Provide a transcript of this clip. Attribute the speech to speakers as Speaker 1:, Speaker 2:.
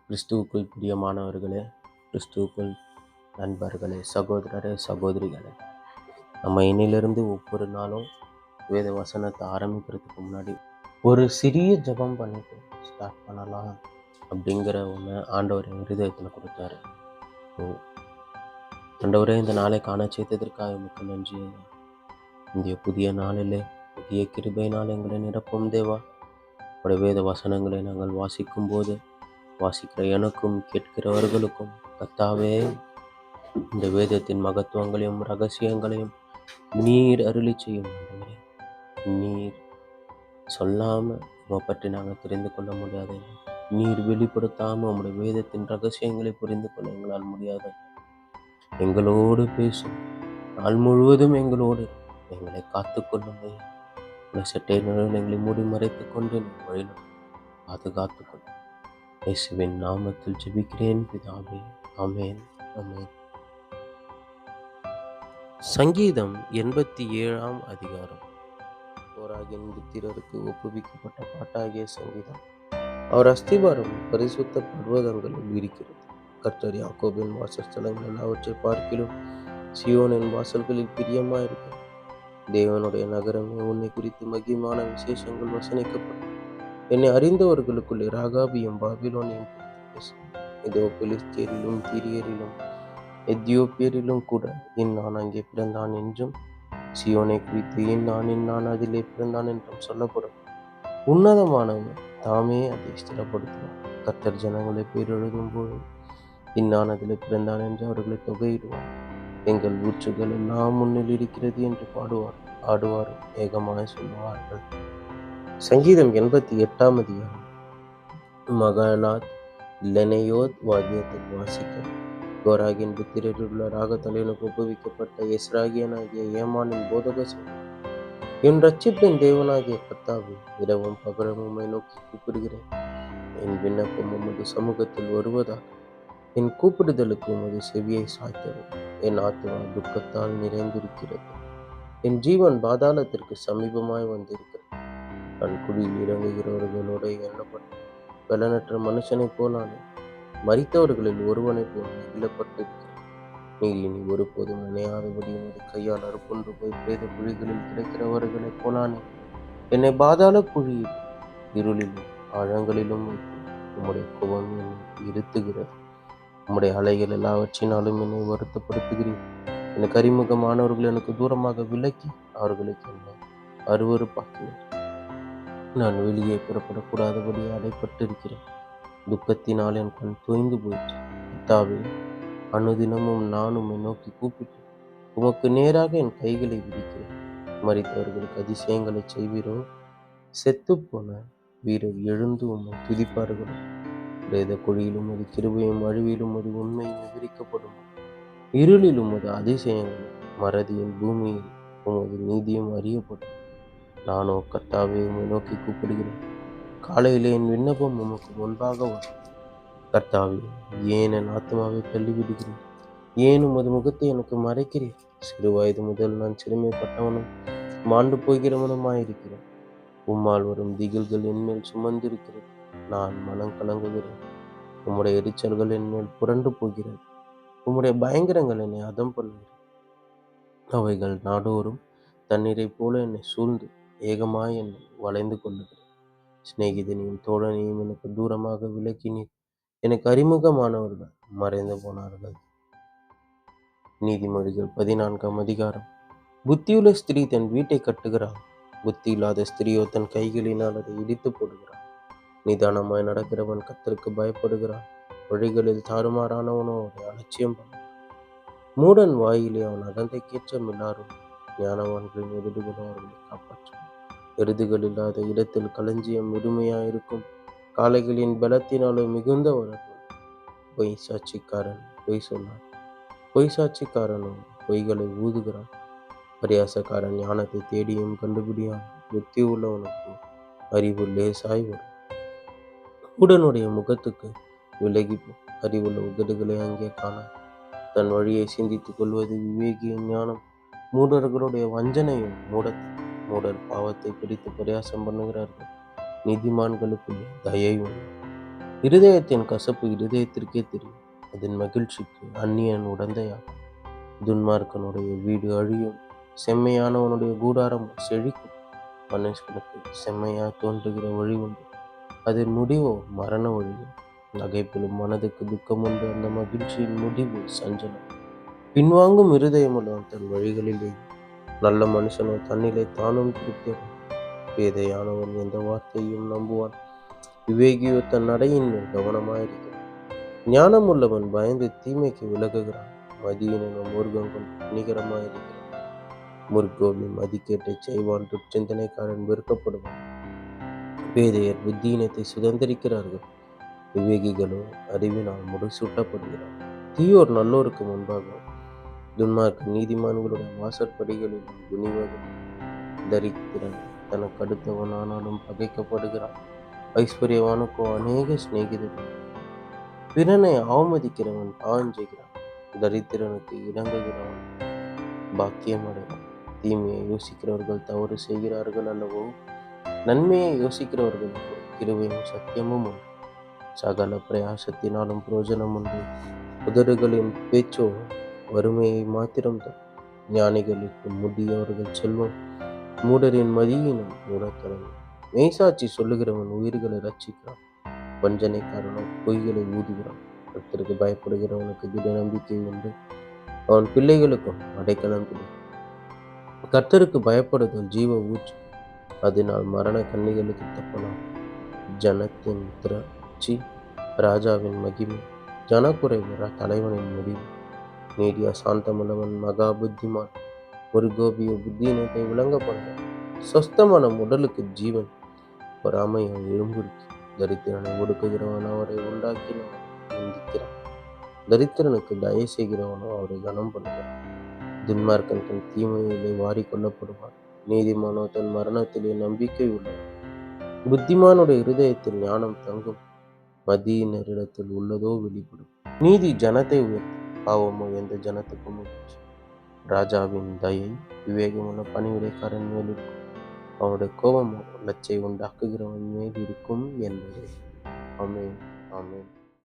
Speaker 1: கிறிஸ்துவுக்குள் பிரியமானவர்களே, கிறிஸ்துவுக்குள் நண்பர்களே, சகோதரரே, சகோதரிகளே, நம்ம இன்னிலிருந்து ஒவ்வொரு நாளும் வேத வசனத்தை ஆரம்பிக்கிறதுக்கு முன்னாடி ஒரு சிறிய ஜெபம் பண்ணிட்டு ஸ்டார்ட் பண்ணலாம் அப்படிங்கிற ஒன்று ஆண்டவர் என் இருதயத்தில் கொடுத்தாரு. ஆண்டவரே, இந்த நாளை காண செய்ததற்காக மிக்க நன்றி. இந்த புதிய நாளிலே புதிய கிருபையினால் எங்களை நிரப்பும் தேவா. உடைய வேத வசனங்களை நாங்கள் வாசிக்கும் போது வாசிக்கிற எனக்கும் கேட்கிறவர்களுக்கும் கர்த்தாவே, இந்த வேதத்தின் மகத்துவங்களையும் ரகசியங்களையும் நீர் அருளி செய்யும். ஆண்டவரே, நீர் சொல்லாம உம்மை பற்றி நாங்கள் தெரிந்து கொள்ள முடியாது. நீர் வெளிப்படுத்தாம உம்முடைய வேதத்தின் ரகசியங்களை புரிந்து கொள்ள எங்களால் முடியாது. எங்களோடு பேசும் நாள் முழுவதும் எங்களோடு எங்களை காத்துக்கொள்ளுங்கள். சட்டை நிழல் எங்களை மூடி மறைத்துக் கொண்டு வழியில் பாதுகாத்துக் கொள்ளும். இயேசுவின் நாமத்தில் ஜெபிக்கிறேன் பிதாவே, ஆமென், ஆமென். சங்கீதம் 87 அதிகாரம். கோராகின் புத்திரருக்கு ஒப்புவிக்கப்பட்ட பாட்டாகிய சங்கீதம். அவர் அஸ்திபாரம் பரிசுத்த பர்வதங்களில் இருக்கிறது. கர்த்தர் யாக்கோபின் வாசஸ்தலங்கள் எல்லாவற்றை பார்க்கிலும் சியோனின் வாசல்களில் பிரியமாயிருக்கிறார். தேவனுடைய நகரமே, உன்னை குறித்து மகிமான விசேஷங்கள் வசனிக்கப்படும். என்னை அறிந்தவர்களுக்குள்ளே ராகாபியும் பாபிலோனையும் குறித்து பேசும். இதோ பெலிஸ்தேரிலும் தீரியரிலும் எத்தியோப்பியரிலும் கூட இன்னான் அங்கே பிறந்தான் என்றும், சியோனை குறித்து இன்னான் அதிலே பிறந்தான் என்றும் சொல்லப்படும். உன்னதமானவன் தாமே அதை ஸ்திரப்படுத்துவார். கர்த்தர் ஜனங்களை பேரெழுதும் போது இன்னான் அதிலே பிறந்தான் என்று அவர்களை தொகையிடுவார். எங்கள் ஊற்றுகள் எல்லாம் முன்னில் இருக்கிறது என்று ஆடுவாரும் ஏகமாய் சொல்லுவார்கள். சங்கீதம் 88 அதிகாரம். மகனாத் லெனயோத் வாத்தியத்துக்கு வாசிக்க கோராகின் புத்திரரில் உள்ள ராகத்தலைவனுக்கு ஒப்புவிக்கப்பட்ட எஸ்ராகியனாகிய ஏமானின் போதக சொல். என் ரட்சிப்பின் தேவனாகிய கர்த்தாவே, இரவும் பகலும் உம்மை நோக்கி கூப்பிடுகிறேன். என் விண்ணப்பம் உமது சமூகத்தில் வருவதாக. என் கூப்பிடுதலுக்கு உமது செவியை சாய்த்தது. என் ஆத்துமா துக்கத்தால் நிறைந்திருக்கிறது. என் ஜீவன் பாதாளத்திற்கு சமீபமாய் வந்திருக்கிறது. நான் குழியில் இறங்குகிறவர்களோடு எண்ணப்பட்ட பலனற்ற மனுஷனைப் போலானே. மரித்தவர்களில் ஒருவனைப் போல் நெகிழப்பட்டிருக்கிறேன். நீர் இனி ஒருபோதும் நினையாதபடி உமது கையால் அறுப்புண்டு போய் பிரேத குழிகளில் கிடைக்கிறவர்களைப் போலானே. என்னை பாதாள குழியில் இருளிலும் ஆழங்களிலும் வைத்து உம்முடைய கோபம் என்னை இருத்துகிறது. உம்முடைய அலைகள் எல்லாவற்றினாலும் என்னை வருத்தப்படுத்துகிறீர். எனக்கு அறிமுகமானவர்கள் எனக்கு தூரமாக விலக்கி அவர்களுக்கு என்னை அருவருப்பாக்கினர். நான் வெளியே புறப்படக்கூடாதபடி அடைப்பட்டிருக்கிறேன். துக்கத்தினால் என் கண் தோய்ந்து போயிற்று. கர்த்தாவே, அனுதினமும் நான் உம்மை நோக்கி கூப்பிட்டு உமக்கு நேராக என் கைகளை விரிக்கிறேன். மரித்தவர்களுக்கு அதிசயங்களை செய்வீரோ? செத்துப்போன வீரர் எழுந்து உம்மை துதிப்பார்களோ? பிரேத குழியிலும் அது கிருபையும் அழிவிலும் அது உண்மையும் விவரிக்கப்படும். இருளிலும் அது அதிசயங்களும் மறதியின் பூமியில் உமது நீதியும் அறியப்படும். நானோ கர்த்தாவே உம்மை நோக்கி கூப்பிடுகிறேன். காலையிலே என் விண்ணப்பம் உமக்கு முன்பாக வரும். கர்த்தாவே, ஏன் என் ஆத்மாவை தள்ளிவிடுகிறீர்? ஏன் உமது முகத்தை எனக்கு மறைக்கிறீர்? சிறு வயது முதல் நான் சிறுமைப்பட்டவனும் மாண்டு போகிறவனுமாயிருக்கிறேன். உம்மால் வரும் திகில்கள் என்மேல் சுமந்திருக்கிறது. நான் மனம் கலங்குகிறேன். உம்முடைய எரிச்சல்கள் என்மேல் புரண்டு போகிறது. உம்முடைய பயங்கரங்கள் என்னை அதம் பண்ணுகிறது. அவைகள் நாடோறும் தண்ணீரை போல என்னை சூழ்ந்து ஏகமாய் என்னை வளைந்து கொள்ளுகிறது. சிநேகிதனையும் தோழனையும் எனக்கு தூரமாக விலக்கினீர். எனக்கு அறிமுகமானவர்கள் மறைந்து போனார்கள். நீதிமொழிகள் 14 அதிகாரம். புத்தியுள்ள ஸ்திரீ தன் வீட்டை கட்டுகிறாள். புத்தி இல்லாத ஸ்திரீயோ தன் கைகளினால் அதை இடித்து போடுகிறாள். நிதானமாய் நடக்கிறவன் கர்த்தருக்கு பயப்படுகிறான். வழிகளில் தாறுமாறானவனோ அவரை அலட்சியம் பண்ண. மூடன் வாயிலே அவன் அகந்தைக்கேற்ற மில்லாரும் ஞானவான்களின் உதடுகளோ அவர்களை காப்பாற்றும். எருதுகள் இல்லாத இடத்தில் களஞ்சியம் முழுமையாயிருக்கும். காளைகளின் பலத்தினாலும் மிகுந்த வளர்க்கும். பொய் சாட்சிக்காரன் பொய் சொன்னான். பொய் சாட்சிக்காரனும் பொய்களை ஊதுகிறான். பரியாசக்காரன் ஞானத்தை தேடியும் கண்டுபிடியான். புத்தி உள்ளவனுக்கு அறிவு லேசாய் வரும். உடனுடைய முகத்துக்கு விலகிப்போ. அறிவுள்ள உதடுகளை அங்கே காண. தன் வழியை சிந்தித்துக் கொள்வது விவேகியின் ஞானம். மூடர்களுடைய வஞ்சனையும் மூடத்தை. மூடர் பாவத்தை பிடித்து பரியாசம் பண்ணுகிறார்கள். நீதிமான்களுக்குள்ளே தயை உண்டு. இருதயத்தின் கசப்பு இருதயத்திற்கே தெரியும். அதன் மகிழ்ச்சிக்கு அந்நியன் உடந்தையாகும். துன்மார்க்கனுடைய வீடு அழியும், செம்மையானவனுடைய கூடாரம் செழிக்கும். மனுஷனுக்கு செம்மையாய் தோன்றுகிற வழி உண்டு, அதன் முடிவோ மரண வழியும். நகைப்பிலும் மனதுக்கு துக்கம் உண்டு, அந்த மகிழ்ச்சியின் முடிவு சஞ்சலம். பின்வாங்கும் இருதயமுள்ளவன் தன் வழிகளிலே, நல்ல மனுஷனோ தன்னிலே தானும் திருப்தியடைவான். பேதையானவன் எந்த வார்த்தையும் நம்புவான், விவேகியோ தன் நடையின் மேல் கவனமாயிருக்கிறான். ஞானம் உள்ளவன் பயந்து தீமைக்கு விலகுகிறான், மதியினும் மூர்க்கங்கள் நிகரமாயிருக்கிறான். முற்கோபி மதிக்கேட்டை செய்வான், துர்ச்சிந்தனைக்காரன் வெறுக்கப்படுவான். பேதையர் புத்தியினத்தை சுதந்திரிக்கிறார்கள், விவேகிகளோ அறிவினால் முடிசூட்டப்படுகிறார். தீயோர் நல்லோருக்கு முன்பாக, துன்மார்க்க நீதிமான்களுடைய வாசற்படிகளில் குனிவதும். தரித்திரன் தனக்கு அடுத்தவனானாலும் பகைக்கப்படுகிறான், ஐஸ்வர்யவானுக்கோ அநேக சிநேகிதர்கள். பிறனை அவமதிக்கிறவன் பாவம் செய்கிறான், தரித்திரனுக்கு இணங்குகிறவன் பாக்கியம் அடைவான். தீமையை யோசிக்கிறவர்கள் தவறு செய்கிறார்கள் அல்லவோ, நன்மையை யோசிக்கிறவர்களுக்கு கிருபையும் சத்தியமும் உண்டு. சகல பிரயாசத்தினாலும் புரோஜனம் உண்டு, உதடுகளின் பேச்சோ வறுமையை மாத்திரம் தரும். ஞானிகளுக்கு முடியவர்கள் செல்வம், மூடரின் மதியினம் மூடத்தனம். மெய்சாட்சி சொல்லுகிறவன் உயிர்களை ரட்சிக்கிறான், வஞ்சனைக்காரனோ பொய்களை ஊதுகிறான். கர்த்தருக்கு பயப்படுகிறவனுக்கு திட நம்பிக்கை உண்டு, அவன் பிள்ளைகளுக்கும் அடைக்கலம் கொடு. கர்த்தருக்கு பயப்படுதல் ஜீவ ஊற்று, அதனால் மரண கண்ணிகளுக்கு தப்பலாம். ஜனத்தின் திரட்சி ராஜாவின் மகிமை, ஜனக்குறைவு தலைவனின் முடிவு. நீடிய சாந்தமுள்ளவன் மகா புத்திமான், ஒரு கோபிய புத்தியினத்தை விளங்க பண்ண. சொஸ்தமனம் உடலுக்கு ஜீவன், பொறாமையை எழும்புருக்கு. தரித்திரனை ஒடுக்குகிறவன் அவரை உண்டாக்கினவன் நிந்திக்கிறான், தரித்திரனுக்கு தயை செய்கிறவனோ அவரை கனம் பண்ணுகிறான். துன்மார்க்கன் தன் தீமையிலே வாரி கொள்ளப்படுவான், நீதிமானோ தன் மரணத்திலே நம்பிக்கை உள்ளவன். புத்திமானுடைய இருதயத்தில் ஞானம் தங்கும், மதியினரிடத்தில் உள்ளதோ வெளிப்படும். நீதி ஜனத்தை உயர்த்தும், பாவமோ எந்த ஜனத்துக்கும் முயற்சி. ராஜாவின் தயை விவேகமுள்ள பணிவிடைக்காரன் மேல் இருக்கும், அவனுடைய கோபமோ லச்சை உண்டாக்குகிறவன் மேல் இருக்கும் என்பதே. ஆமென், ஆமென்.